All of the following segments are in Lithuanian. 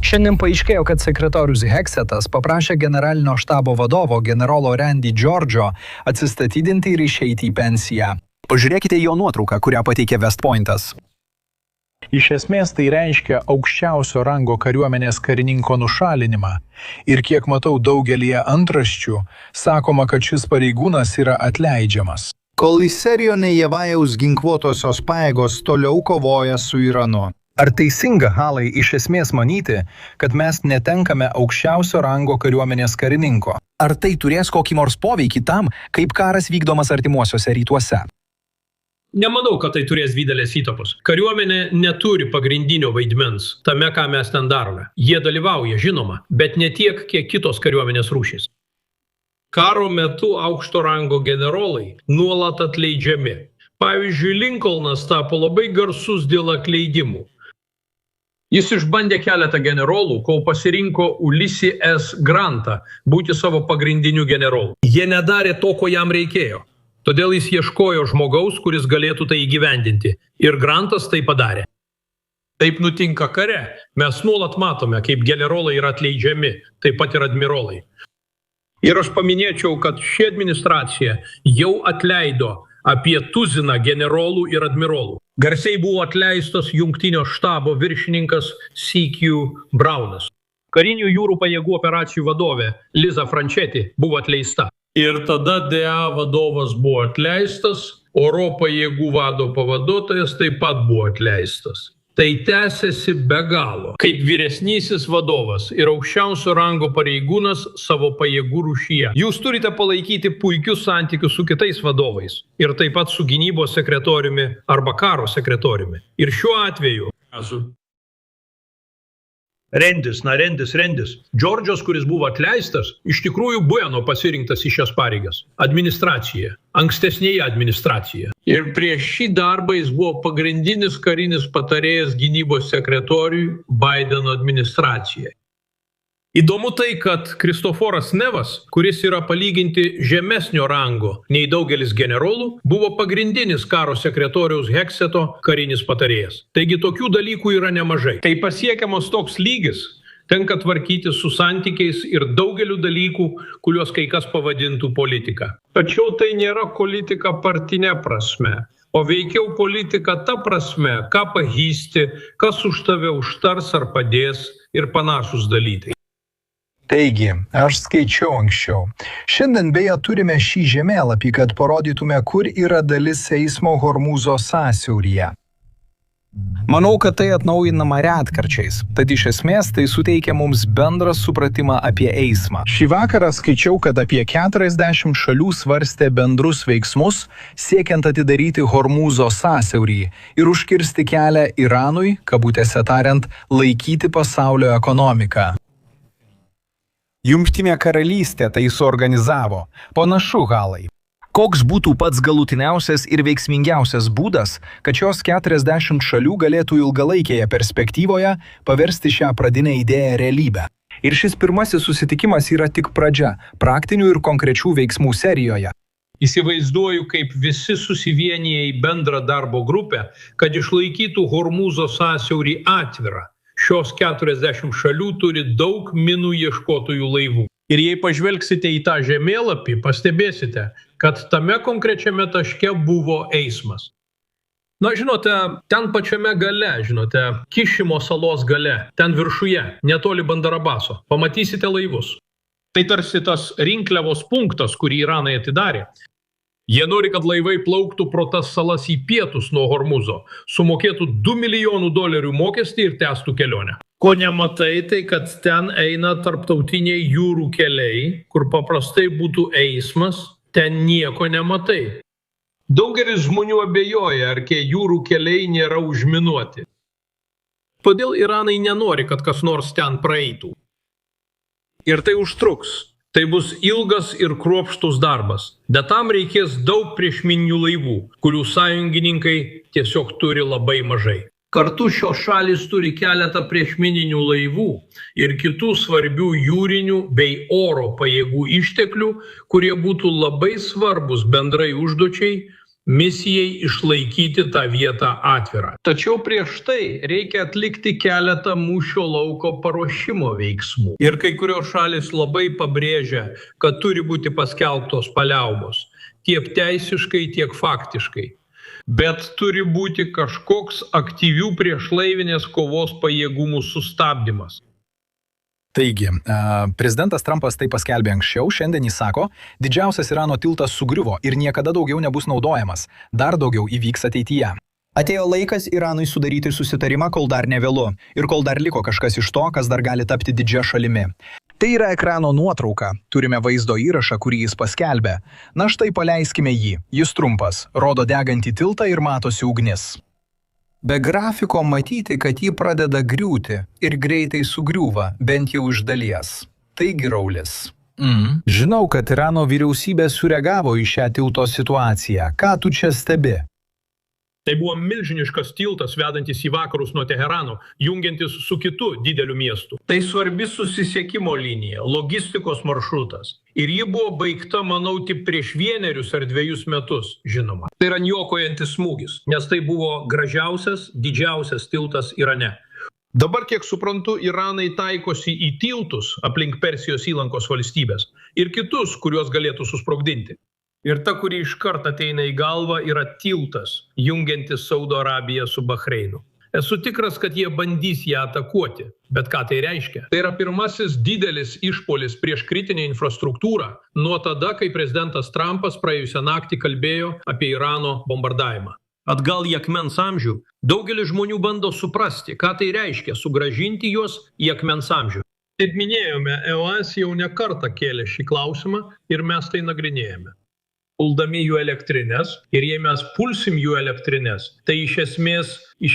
Šiandien paaiškėjo, kad sekretorius Heksetas paprašė generalinio štabo vadovo generolo Randy George'o atsistatydinti ir išeiti į pensiją. Pažiūrėkite jo nuotrauką, kurią pateikė West Pointas. Iš esmės tai reiškia aukščiausio rango kariuomenės karininko nušalinimą. Ir kiek matau daugelį antraščių, sakoma, kad šis pareigūnas yra atleidžiamas. Koliserijo Nejevajaus ginkluotosios pajėgos toliau kovoja su Iranu. Ar teisinga, Halai, iš esmės manyti, kad mes netenkame aukščiausio rango kariuomenės karininko? Ar tai turės kokį nors poveikį tam, kaip karas vykdomas artimuosiuose rytuose? Nemanau, kad tai turės didelės įtakos. Kariuomenė neturi pagrindinio vaidmens tame, ką mes ten darome. Jie dalyvauja, žinoma, bet ne tiek, kiek kitos kariuomenės rūšys. Karo metu aukšto rango generolai nuolat atleidžiami. Pavyzdžiui, Lincolnas tapo labai garsus dėl atleidimų. Jis išbandė keletą generolų, kol pasirinko Ulysses S. Grantą būti savo pagrindiniu generolu. Jie nedarė to, ko jam reikėjo. Todėl jis ieškojo žmogaus, kuris galėtų tai įgyvendinti. Ir Grantas tai padarė. Taip nutinka kare. Mes nuolat matome, kaip generolai yra atleidžiami, taip pat ir admirolai. Ir aš paminėčiau, kad ši administracija jau atleido apie tuziną generolų ir admirolų. Garsiai buvo atleistas jungtinio štabo viršininkas C.Q. Brownas. Karinių jūrų pajėgų operacijų vadovė Liza Franchetti buvo atleista. Ir tada DA vadovas buvo atleistas, oro pajėgų vado pavaduotojas taip pat buvo atleistas. Tai tęsiasi be galo, kaip vyresnysis vadovas ir aukščiausio rango pareigūnas savo pajėgų rūšyje. Jūs turite palaikyti puikius santykius su kitais vadovais ir taip pat su gynybos sekretoriumi arba karo sekretoriumi. Ir šiuo atveju Rendis. Džordžas, kuris buvo atleistas, iš tikrųjų buvo pasirinktas į šias pareigas. Administracija, ankstesnėje administracija. Ir prieš šį darbą jis buvo pagrindinis karinis patarėjas gynybos sekretoriui Bideno administracijai. Įdomu tai, kad Kristoforas Nevas, kuris yra palyginti žemesnio rango nei daugelis generolų, buvo pagrindinis karo sekretoriaus Hekseto karinis patarėjas. Taigi tokių dalykų yra nemažai. Kai pasiekiamas toks lygis, tenka tvarkyti su santykiais ir daugeliu dalykų, kuriuos kai kas pavadintų politika. Tačiau tai nėra politika partinė prasme, o veikiau politika ta prasme, ką pažįsti, kas už tave užtars ar padės ir panašus dalykai. Taigi, aš skaičiau anksčiau. Šiandien beje turime šį žemėlapį, kad parodytume, kur yra dalis eismo Hormūzo sąsiauryje. Manau, kad tai atnaujinama retkarčiais, tad iš esmės tai suteikia mums bendrą supratimą apie eismą. Šį vakarą skaičiau, kad apie 40 šalių svarstė bendrus veiksmus, siekiant atidaryti Hormūzo sąsiaurį ir užkirsti kelią Iranui, kabutėse tariant, laikyti pasaulio ekonomiką. Jungtinė karalystė tai suorganizavo. Panašu, Halai. Koks būtų pats galutiniausias ir veiksmingiausias būdas, kad šios 40 šalių galėtų ilgalaikėje perspektyvoje paversti šią pradinę idėją realybę? Ir šis pirmasis susitikimas yra tik pradžia praktinių ir konkrečių veiksmų serijoje. Įsivaizduoju, kaip visi susivienyje į bendrą darbo grupę, kad išlaikytų Hormūzo sąsiaurį atvirą. Šios 40 šalių turi daug minų ieškotojų laivų. Ir jei pažvelgsite į tą žemėlapį, pastebėsite, kad tame konkrečiame taške buvo eismas. Na, žinote, ten pačiame gale, Kišimo salos gale, ten viršuje, netoli Bandarabaso, pamatysite laivus. Tai tarsi tas rinkliavos punktas, kurį Iranai atidarė. Jie nori, kad laivai plauktų pro tas salas į pietus nuo Hormūzo, sumokėtų $2 milijonų mokestį ir tęstų kelionę. Ko nematai, tai kad ten eina tarptautiniai jūrų keliai, kur paprastai būtų eismas, ten nieko nematai. Daugelis žmonių abejoja, ar tie jūrų keliai nėra užminuoti. Todėl Iranai nenori, kad kas nors ten praeitų. Ir tai užtruks. Tai bus ilgas ir kruopštus darbas, bet tam reikės daug priešmininių laivų, kurių sąjungininkai tiesiog turi labai mažai. Kartu šios šalys turi keletą priešmininių laivų ir kitų svarbių jūrinių bei oro pajėgų išteklių, kurie būtų labai svarbus bendrai užduočiai misijai išlaikyti tą vietą atvirą. Tačiau prieš tai reikia atlikti keletą mūšio lauko paruošimo veiksmų. Ir kai kurios šalis labai pabrėžia, kad turi būti paskelbtos paliaubos, tiek teisiškai, tiek faktiškai. Bet turi būti kažkoks aktyvių priešlaivinės kovos pajėgumų sustabdymas. Taigi, prezidentas Trumpas tai paskelbė anksčiau, šiandien jis sako, didžiausias Irano tiltas sugriuvo ir niekada daugiau nebus naudojamas, dar daugiau įvyks ateityje. Atėjo laikas Iranui sudaryti susitarimą, kol dar nevėlu ir kol dar liko kažkas iš to, kas dar gali tapti didžia šalimi. Tai yra ekrano nuotrauka, turime vaizdo įrašą, kurį jis paskelbė. Na štai paleiskime jį, jis trumpas, rodo degantį tiltą ir matosi ugnis. Be grafiko matyti, kad jį pradeda griūti ir greitai sugriūva, bent jau iš dalies. Taigi raulis. Žinau, kad Irano vyriausybė sureagavo į šią tilto situaciją. Ką tu čia stebi? Tai buvo milžiniškas tiltas vedantis į vakarus nuo Teherano, jungiantis su kitu dideliu miestu. Tai svarbi susisiekimo linija, logistikos maršrutas. Ir ji buvo baigta, manau, tik prieš 1 ar 2 metus, žinoma. Tai yra niokojantis smūgis, nes tai buvo gražiausias, didžiausias tiltas Irane. Dabar, kiek suprantu, Iranai taikosi į tiltus aplink Persijos įlankos valstybės ir kitus, kuriuos galėtų susprogdinti. Ir ta, kuri iškart ateina į galvą, yra tiltas, jungiantis Saudo Arabiją su Bahreinu. Esu tikras, kad jie bandys ją atakuoti. Bet ką tai reiškia? Tai yra pirmasis didelis išpuolis prieš kritinę infrastruktūrą nuo tada, kai prezidentas Trumpas praėjusią naktį kalbėjo apie Irano bombardavimą. Atgal į akmens amžių. Daugelis žmonių bando suprasti, ką tai reiškia sugrąžinti juos į akmens amžių. Kaip minėjome, EOS jau ne kartą kėlė šį klausimą ir mes tai nagrinėjame. Puldami jų elektrinės ir jei mes pulsim jų elektrinės, tai iš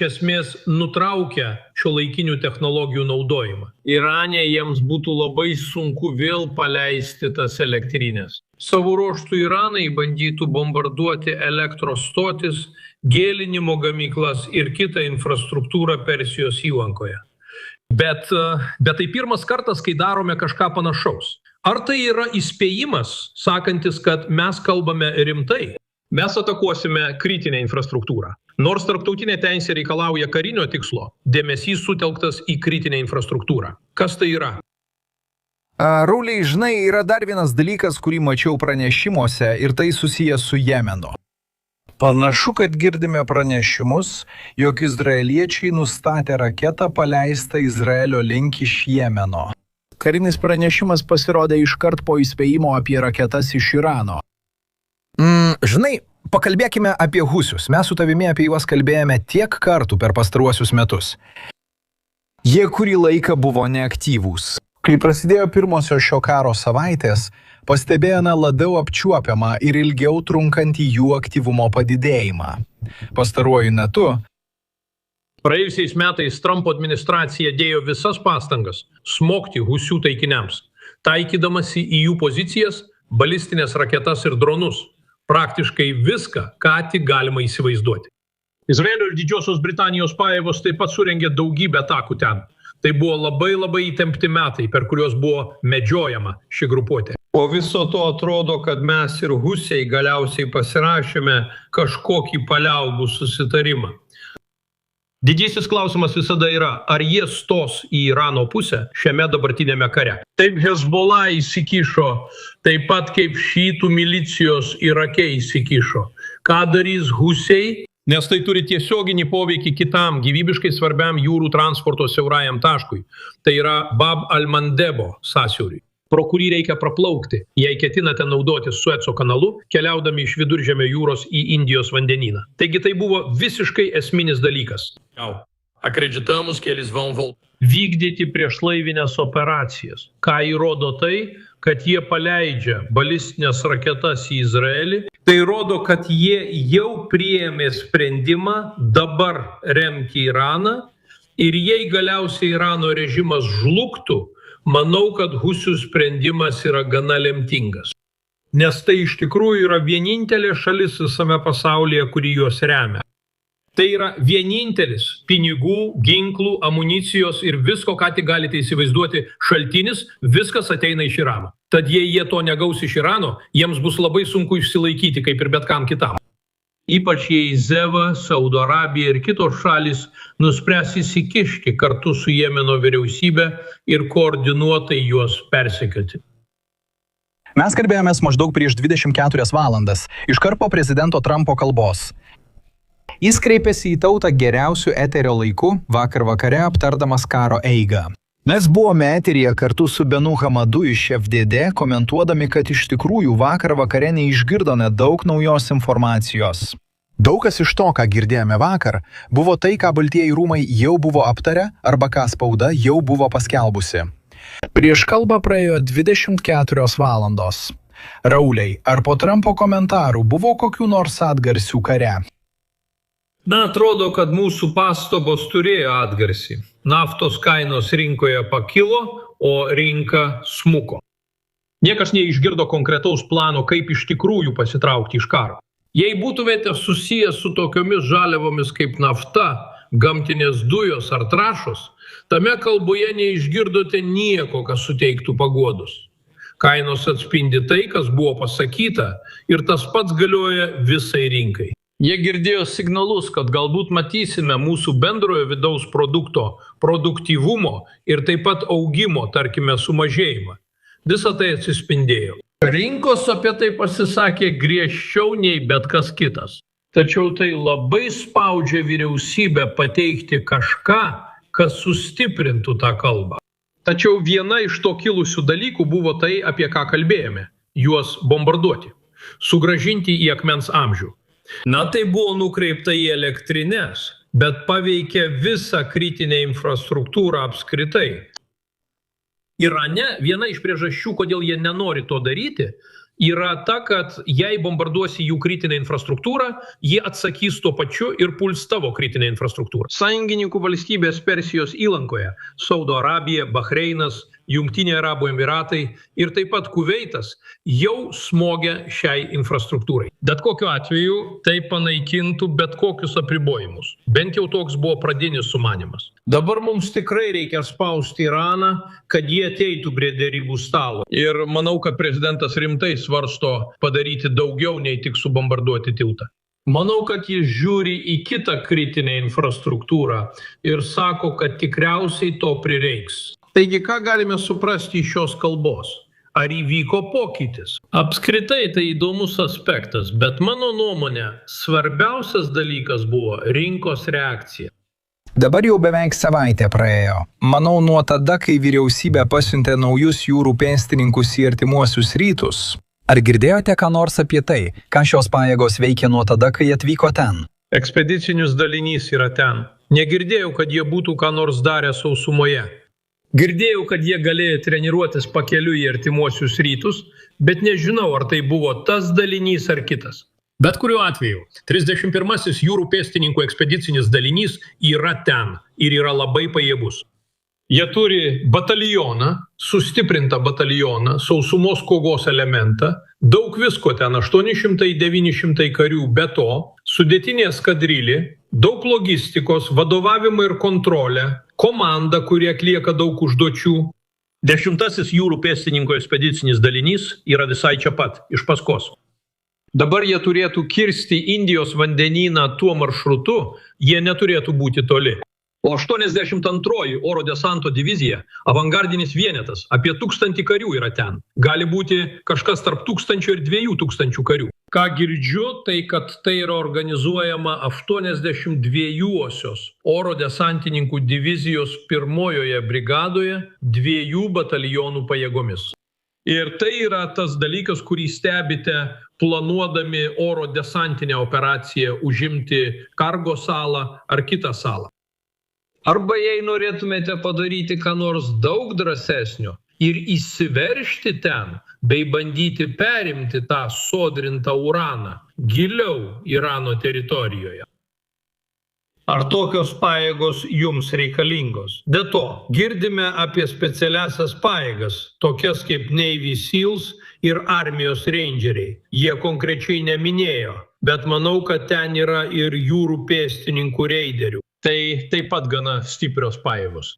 esmės nutraukia šiuolaikinių technologijų naudojimą. Irane jiems būtų labai sunku vėl paleisti tas elektrinės. Savo ruožtų Iranai bandytų bombarduoti elektros stotis, gėlinimo gamyklas ir kitą infrastruktūrą Persijos įlankoje. Bet tai pirmas kartas, kai darome kažką panašaus. Ar tai yra įspėjimas, sakantis, kad mes kalbame rimtai? Mes atakuosime kritinę infrastruktūrą. Nors tarptautinė teisė reikalauja karinio tikslo, dėmesys sutelktas į kritinę infrastruktūrą. Kas tai yra? Rauliai, žinai, yra dar vienas dalykas, kurį mačiau pranešimuose ir tai susijęs su Jemenu. Panašu, kad girdime pranešimus, jog izraeliečiai nustatė raketą paleistą Izraelio link iš Jemeno. Karinis pranešimas pasirodė iškart po įspėjimo apie raketas iš Irano. Žinai, pakalbėkime apie husius. Mes su tavimi apie juos kalbėjome tiek kartų per pastaruosius metus. Jie kurį laiką buvo neaktyvūs. Kai prasidėjo pirmosios šio karo savaitės, pastebėjome labiau apčiuopiamą ir ilgiau trunkantį jų aktyvumo padidėjimą. Pastaruoju metu Praėjusiais metais Trumpo administracija dėjo visas pastangas smogti husių taikiniams, taikydamasi į jų pozicijas, balistinės raketas ir dronus. Praktiškai viską, ką tik galima įsivaizduoti. Izraelio ir Didžiosios Britanijos pajėgos taip pat surengė daugybę atakų ten. Tai buvo labai įtempti metai, per kuriuos buvo medžiojama ši grupuotė. Po viso to atrodo, kad mes ir husiai galiausiai pasirašėme kažkokį paliaubų susitarimą. Didysis klausimas visada yra, ar jie stos į Irano pusę šiame dabartinėme kare. Taip Hezbollah įsikišo, taip pat kaip šiitų milicijos Irake įsikišo. Ką darys husiai? Nes tai turi tiesioginį poveikį kitam gyvybiškai svarbiam jūrų transporto siaurajam taškui. Tai yra Bab al-Mandebo sąsiauriui, pro kurį reikia praplaukti, jei ketinate naudotis Sueco kanalu, keliaudami iš Viduržemio jūros į Indijos vandenyną. Taigi tai buvo visiškai esminis dalykas. Acreditamos que eles vão vykdyti priešlaivinės operacijas. Ką įrodo tai, kad jie paleidžia balistinės raketas į Izraelį. Tai rodo, kad jie jau priėmė sprendimą dabar remti Iraną ir jei galiausiai Irano režimas žlugtų, manau, kad husių sprendimas yra gana lemtingas. Nes tai iš tikrųjų yra vienintelė šalis visame pasaulyje, kuri juos remia. Tai yra vienintelis pinigų, ginklų, amunicijos ir visko, ką tik galite įsivaizduoti šaltinis, viskas ateina iš Irano. Tad jei jie to negaus iš Irano, jiems bus labai sunku išsilaikyti, kaip ir bet kam kitam. Ypač jei Zeva, Saudo Arabija ir kitos šalis nuspręs įsikišti kartu su Jemeno vyriausybė ir koordinuotai juos persekioti. Mes kalbėjomės maždaug prieš 24 valandas, iškart po prezidento Trumpo kalbos. Jis kreipėsi į tautą geriausių eterio laikų, vakar vakare aptardamas karo eigą. Mes buvome eteryje kartu su Benu Hamadu iš FDD, komentuodami, kad iš tikrųjų vakar vakare neišgirdome daug naujos informacijos. Daug kas iš to, ką girdėjome vakar, buvo tai, ką Baltieji rūmai jau buvo aptarę arba ką spauda jau buvo paskelbusi. Prieš kalbą praėjo 24 valandos. Rauliai, ar po Trumpo komentarų buvo kokių nors atgarsių kare? Na, atrodo, kad mūsų pastabos turėjo atgarsį. Naftos kainos rinkoje pakilo, o rinka smuko. Niekas neišgirdo konkretaus plano, kaip iš tikrųjų pasitraukti iš karo. Jei būtumėte susijęs su tokiomis žaliavomis kaip nafta, gamtinės dujos ar trąšos, tame kalboje neišgirdote nieko, kas suteiktų paguodos. Kainos atspindi tai, kas buvo pasakyta, ir tas pats galioja visai rinkai. Jie girdėjo signalus, kad galbūt matysime mūsų bendrojo vidaus produkto produktyvumo ir taip pat augimo, tarkime, sumažėjimą. Visa tai atsispindėjo. Rinkos apie tai pasisakė griežčiau nei bet kas kitas. Tačiau tai labai spaudžia vyriausybę pateikti kažką, kas sustiprintų tą kalbą. Tačiau viena iš to kilusių dalykų buvo tai, apie ką kalbėjome – juos bombarduoti, sugrąžinti į akmens amžių. Na, tai buvo nukreipta į elektrines, bet paveikė visą kritinę infrastruktūrą apskritai. Irane viena iš priežasčių, kodėl jie nenori to daryti, yra ta, kad jei bombarduosi jų kritinę infrastruktūrą, jie atsakys tuo pačiu ir puls tavo kritinę infrastruktūrą. Sąjungininkų valstybės Persijos įlankoje – Saudo Arabija, Bahreinas, Jungtiniai Arabų Emiratai ir taip pat Kuveitas jau smogia šiai infrastruktūrai. Bet kokiu atveju tai panaikintų bet kokius apribojimus. Bent jau toks buvo pradinis sumanymas. Dabar mums tikrai reikia spausti Iraną, kad jie ateitų prie derybų stalo. Ir manau, kad prezidentas rimtai svarsto padaryti daugiau nei tik subombarduoti tiltą. Manau, kad jis žiūri į kitą kritinę infrastruktūrą ir sako, kad tikriausiai to prireiks. Taigi, ką galime suprasti iš šios kalbos? Ar įvyko pokytis? Apskritai tai įdomus aspektas, bet mano nuomonė, svarbiausias dalykas buvo rinkos reakcija. Dabar jau beveik savaitė praėjo. Manau, nuo tada, kai vyriausybė pasiuntė naujus jūrų pėstininkus į artimuosius rytus. Ar girdėjote ką nors apie tai, ką šios pajėgos veikė nuo tada, kai atvyko ten? Ekspedicinis dalinys yra ten. Negirdėjau, kad jie būtų ką nors darę sausumoje. Girdėjau, kad jie galėjo treniruotis pakeliui į artimuosius rytus, bet nežinau, ar tai buvo tas dalinys ar kitas. Bet kuriuo atveju, 31-asis jūrų pėstininkų ekspedicinis dalinys yra ten ir yra labai pajėgus. Jie turi batalioną, sustiprintą batalioną, sausumos kovos elementą, daug visko ten, 800-900 karių, be to, sudėtinė eskadrilė, daug logistikos, vadovavimą ir kontrolę, komanda, kurie atlieka daug užduočių. 10-asis jūrų pėstininkų ekspedicinis dalinys yra visai čia pat, iš paskos. Dabar jie turėtų kirsti Indijos vandenyną tuo maršrutu, jie neturėtų būti toli. O 82 oro desanto divizija, avangardinis vienetas, apie 1000 karių yra ten. Gali būti kažkas tarp 1000 ir 2000 karių. Ką girdžiu, tai kad tai yra organizuojama 82-osios oro desantininkų divizijos 1-ojoje brigadoje 2 batalionų pajėgomis. Ir tai yra tas dalykas, kurį stebite planuodami oro desantinę operaciją užimti Kargo salą ar kitą salą. Arba jei norėtumėte padaryti ką nors daug drąsesnio ir įsiveržti ten, bei bandyti perimti tą sodrintą uraną giliau Irano teritorijoje. Ar tokios pajėgos jums reikalingos? Be to, girdime apie specialiasias pajėgas, tokias kaip Navy Seals ir armijos rangeriai. Jie konkrečiai neminėjo, bet manau, kad ten yra ir jūrų pėstininkų reiderių. Tai taip pat gana stiprios pajėgos.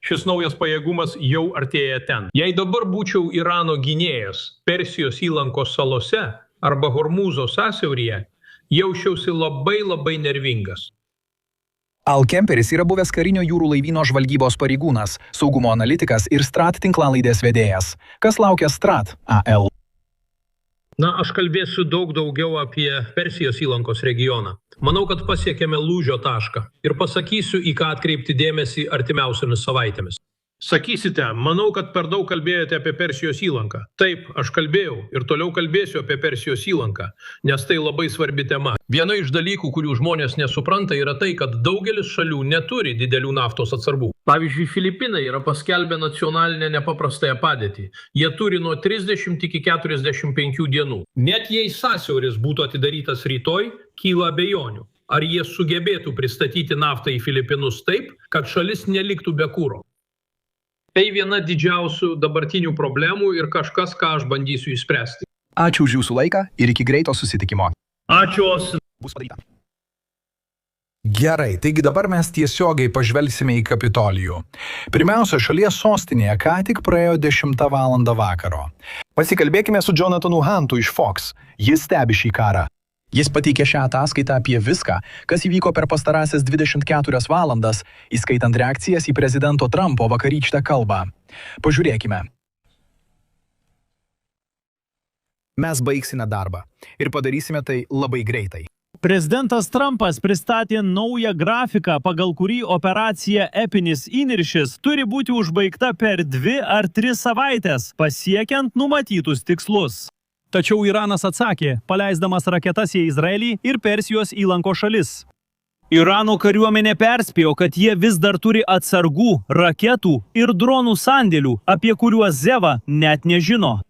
Šis naujas pajėgumas jau artėja ten. Jei dabar būčiau Irano gynėjas Persijos įlankos salose arba Hormūzo sąsiauryje, Jausčiausi labai nervingas. Al Kemperis yra buvęs karinio jūrų laivyno žvalgybos pareigūnas, saugumo analitikas ir Strat tinklalaidės vedėjas. Kas laukia Strat AL? Na, aš kalbėsiu daug daugiau apie Persijos įlankos regioną. Manau, kad pasiekėme lūžio tašką ir pasakysiu, į ką atkreipti dėmesį artimiausiomis savaitėmis. Sakysite, manau, kad per daug kalbėjote apie Persijos įlanką. Taip, aš kalbėjau ir toliau kalbėsiu apie Persijos įlanką, nes tai labai svarbi tema. Viena iš dalykų, kurių žmonės nesupranta, yra tai, kad daugelis šalių neturi didelių naftos atsargų. Pavyzdžiui, Filipinai yra paskelbę nacionalinę nepaprastąją padėtį. Jie turi nuo 30 iki 45 dienų. Net jei sąsiauris būtų atidarytas rytoj, kyla abejonių. Ar jie sugebėtų pristatyti naftą į Filipinus taip, kad šalis neliktų be kuro? Tai viena didžiausių dabartinių problemų ir kažkas, ką aš bandysiu išspręsti. Ačiū už jūsų laiką ir iki greito susitikimo. Ačiū. Bus padaryta. Gerai, taigi dabar mes tiesiogiai pažvelgsime į Kapitolijų. Pirmiausia, šalies sostinėje ką tik praėjo 10 val. Vakaro. Pasikalbėkime su Jonathanu Huntu iš Fox. Jis stebi šį karą. Jis pateikė šią ataskaitą apie viską, kas įvyko per pastarąsias 24 valandas, įskaitant reakcijas į prezidento Trumpo vakarykštę kalbą. Pažiūrėkime. Mes baigsime darbą ir padarysime tai labai greitai. Prezidentas Trumpas pristatė naują grafiką, pagal kurį operacija Epinis įniršis turi būti užbaigta per 2 ar 3 savaitės, pasiekiant numatytus tikslus. Tačiau Iranas atsakė, paleisdamas raketas į Izraelį ir Persijos įlanko šalis. Irano kariuomenė perspėjo, kad jie vis dar turi atsargų, raketų ir dronų sandėlių, apie kuriuos Zeva net nežino.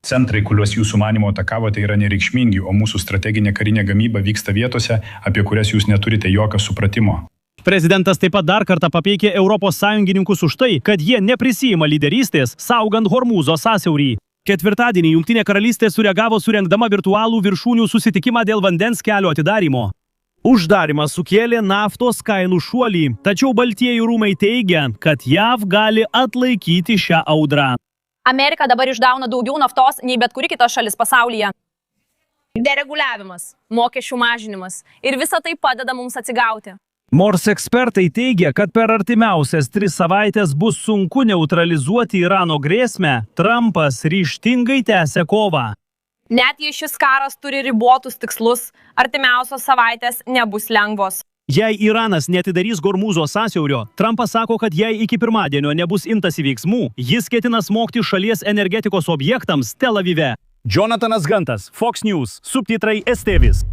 Centrai, kuriuos jūsų manimo atakavote, yra nereikšmingi, o mūsų strateginė karinė gamyba vyksta vietose, apie kurias jūs neturite jokio supratimo. Prezidentas taip pat dar kartą papeikė Europos sąjungininkus už tai, kad jie neprisijima lyderystės, saugant Hormūzo sąsiaurį. Ketvirtadienį Jungtinė karalystė sureagavo surengdama virtualų viršūnių susitikimą dėl vandens kelio atidarymo. Uždarimas sukėlė naftos kainų šuolį, tačiau Baltieji rūmai teigia, kad JAV gali atlaikyti šią audrą. Amerika dabar išdauna daugiau naftos nei bet kuri kita šalis pasaulyje. Dereguliavimas, mokesčių mažinimas ir visa tai padeda mums atsigauti. Nors ekspertai teigia, kad per artimiausias 3 savaitės bus sunku neutralizuoti Irano grėsmę, Trumpas ryžtingai tęsia kovą. Net jei šis karas turi ribotus tikslus, artimiausios savaitės nebus lengvos. Jei Iranas neatidarys Hormūzo sąsiaurio, Trumpas sako, kad jei iki pirmadienio nebus imtasi veiksmų, jis ketina smogti šalies energetikos objektams Tel Avive. Jonathanas Huntas, Fox News, subtitrai Estevis.